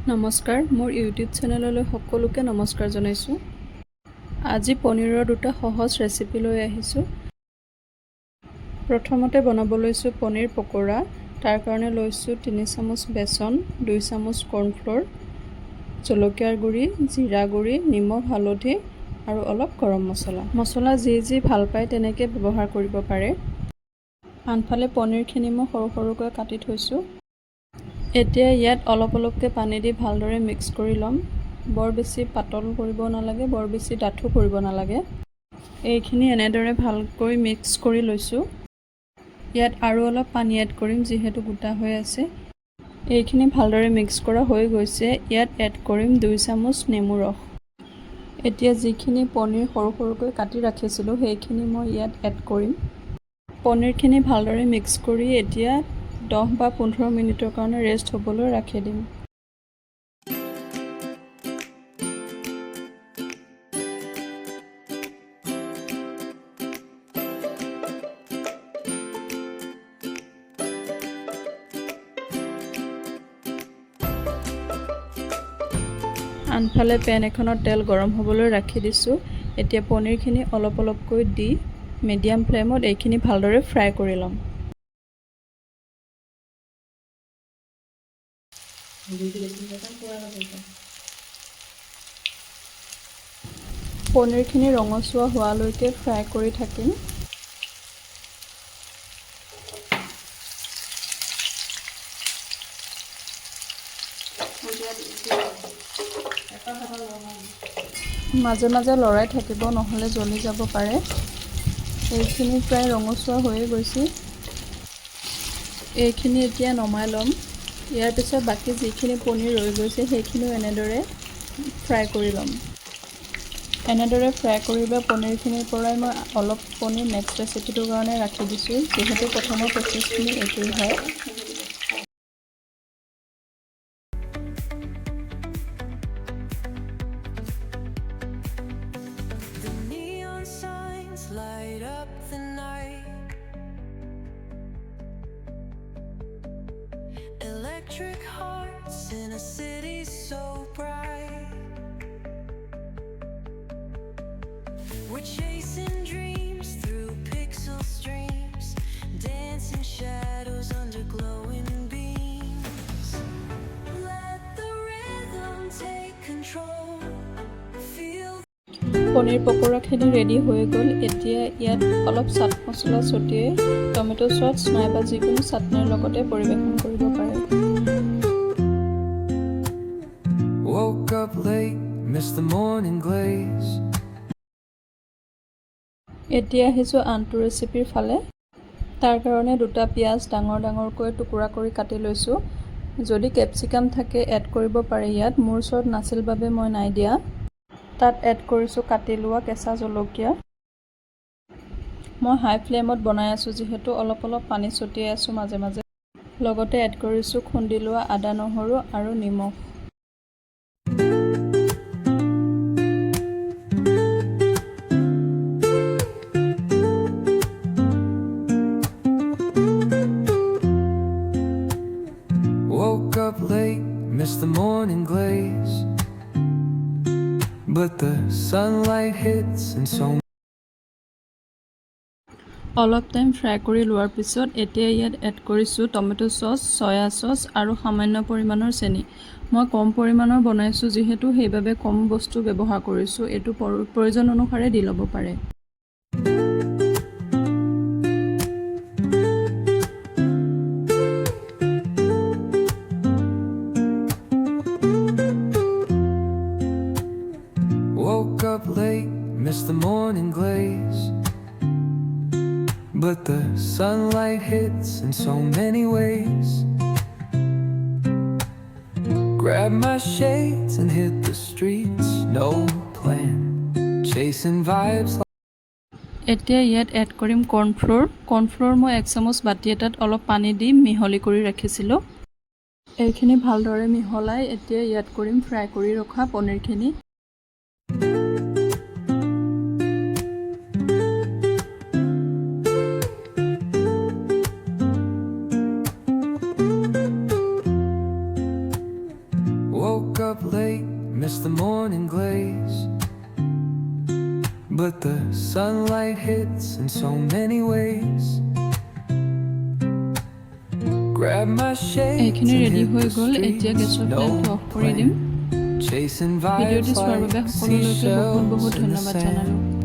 নমস্কাৰ, মোৰ ইউটিউব চেনেললৈ সকলোকে নমস্কাৰ জনাইছোঁ। আজি পনীৰৰ দুটা সহজ ৰেচিপি লৈ আহিছোঁ। প্ৰথমতে বনাব লৈছোঁ পনীৰ পকোৰা। তাৰ কাৰণে লৈছোঁ 3 চামুচ বেচন, 2 চামুচ কৰ্ণফ্ল'ৰ, জলকীয়াৰ গুড়ি, জিৰা গুড়ি, নিমখ, হালধি আৰু অলপ গৰম মছলা। মছলা যি ভাল পায় তেনেকৈ ব্যৱহাৰ কৰিব পাৰে। আনফালে পনীৰখিনি মই সৰু সৰুকৈ কাটি থৈছোঁ। এতিয়া ইয়াত অলপকৈ পানী দি ভালদৰে মিক্স কৰি ল'ম। বৰ বেছি পাতল কৰিব নালাগে, বৰ বেছি ডাঠো কৰিব নালাগে। এইখিনি এনেদৰে ভালকৈ মিক্স কৰি লৈছোঁ। ইয়াত আৰু অলপ পানী এড কৰিম যিহেতু গোটা হৈ আছে। এইখিনি ভালদৰে মিক্স কৰা হৈ গৈছে। ইয়াত এড কৰিম 2 চামুচ নেমু ৰস। এতিয়া যিখিনি পনীৰ সৰু সৰুকৈ কাটি ৰাখিছিলোঁ সেইখিনি মই ইয়াত এড কৰিম। পনীৰখিনি ভালদৰে মিক্স কৰি এতিয়া 10 বা 15 মিনিটৰ কাৰণে ৰেষ্ট হ'বলৈ ৰাখি দিম। আনফালে পেন এখনত তেল গৰম হ'বলৈ ৰাখি দিছোঁ। এতিয়া পনীৰখিনি অলপকৈ দি মিডিয়াম ফ্লেমত এইখিনি ভালদৰে ফ্ৰাই কৰি ল'ম। পনীৰখিনি ৰঙচুৱা হোৱালৈকে ফ্ৰাই কৰি থাকিম। মাজে মাজে লৰাই থাকিব, নহ'লে জ্বলি যাব পাৰে। এইখিনি প্ৰায় ৰঙচুৱা হৈয়ে গৈছে। এইখিনি এতিয়া নমাই ল'ম। ইয়াৰ পিছত বাকী যিখিনি পনীৰ ৰৈ গৈছে সেইখিনিও এনেদৰে ফ্ৰাই কৰি ল'ম। এনেদৰে ফ্ৰাই কৰি লোৱা পনীৰখিনিৰ পৰাই মই অলপ পনীৰ নেক্সট ৰেচিপিটোৰ কাৰণে ৰাখি দিছোঁ, যিহেতু প্ৰথমৰ প্ৰচেছখিনি একেই হয়। Light up the night, electric hearts in a city so bright. We're chasing dreams through pixel streams, dancing shadows under glowing beams. Let the rhythm take control. Paneer পকোৰাখিনি ৰেডি হৈ গ'ল। এতিয়া ইয়াত অলপ চাট মছলা ছটিয়াই টমেটো চচ নাইবা যিকোনো চাটনিৰ লগতে পৰিৱেশন কৰিব পাৰে। Woke up late, missed the morning glaze. এতিয়া আহিছোঁ আনটো ৰেচিপিৰ ফালে। তাৰ কাৰণে দুটা পিঁয়াজ ডাঙৰকৈ টুকুৰা কৰি কাটি লৈছোঁ। যদি কেপচিকাম থাকে এড কৰিব পাৰে ইয়াত। মোৰ ওচৰত নাছিল বাবে মই নাই দিয়া। তাত এড কৰিছোঁ কাটি লোৱা কেঁচা জলকীয়া। মই হাই ফ্লেমত বনাই আছোঁ যিহেতু অলপ পানী ছটিয়াই আছোঁ মাজে মাজে। লগতে এড কৰিছোঁ খুন্দি লোৱা আদা, নহৰু আৰু নিমখ। Woke up late, missed the morning glaze, but the sunlight hits in so. অলপ টাইম ফ্ৰাই কৰি লোৱাৰ পিছত এতিয়া ইয়াত এড কৰিছোঁ টমেটো চচ, চয়া চচ আৰু সামান্য পৰিমাণৰ চেনি। মই কম পৰিমাণৰ বনাইছোঁ যিহেতু সেইবাবে কম বস্তু ব্যৱহাৰ কৰিছোঁ। এইটো প্ৰয়োজন অনুসাৰে দি ল'ব পাৰে। Woke up late, missed the morning glaze, but the sunlight hits in so many ways. Grab my shades and hit the streets, no plan, chasing vibes. এতিয়া ইয়াত এড কৰিম কৰ্ণফ্ল'ৰ। কৰ্ণফ্ল'ৰ মই 1 চামুচ বাটি এটাত অলপ পানী দি মিহলি কৰি ৰাখিছিলোঁ। এইখিনি ভালদৰে মিহলাই এতিয়া ইয়াত কৰিম ফ্ৰাই কৰি ৰখা পনীৰখিনি। up late, miss the morning glaze. But the sunlight hits in so many ways. Grab my shades এইখিনি and ৰেডি hit হৈ the গ'ল এতিয়া streets, গেছৰ no ফ্লেমটো অফ কৰি দিম plan. Chasing ভিডিঅ'টি vibes চোৱাৰ বাবে like সকলোলৈকে বহুত seashells বহুত in the ধন্যবাদ জনালোঁ sand.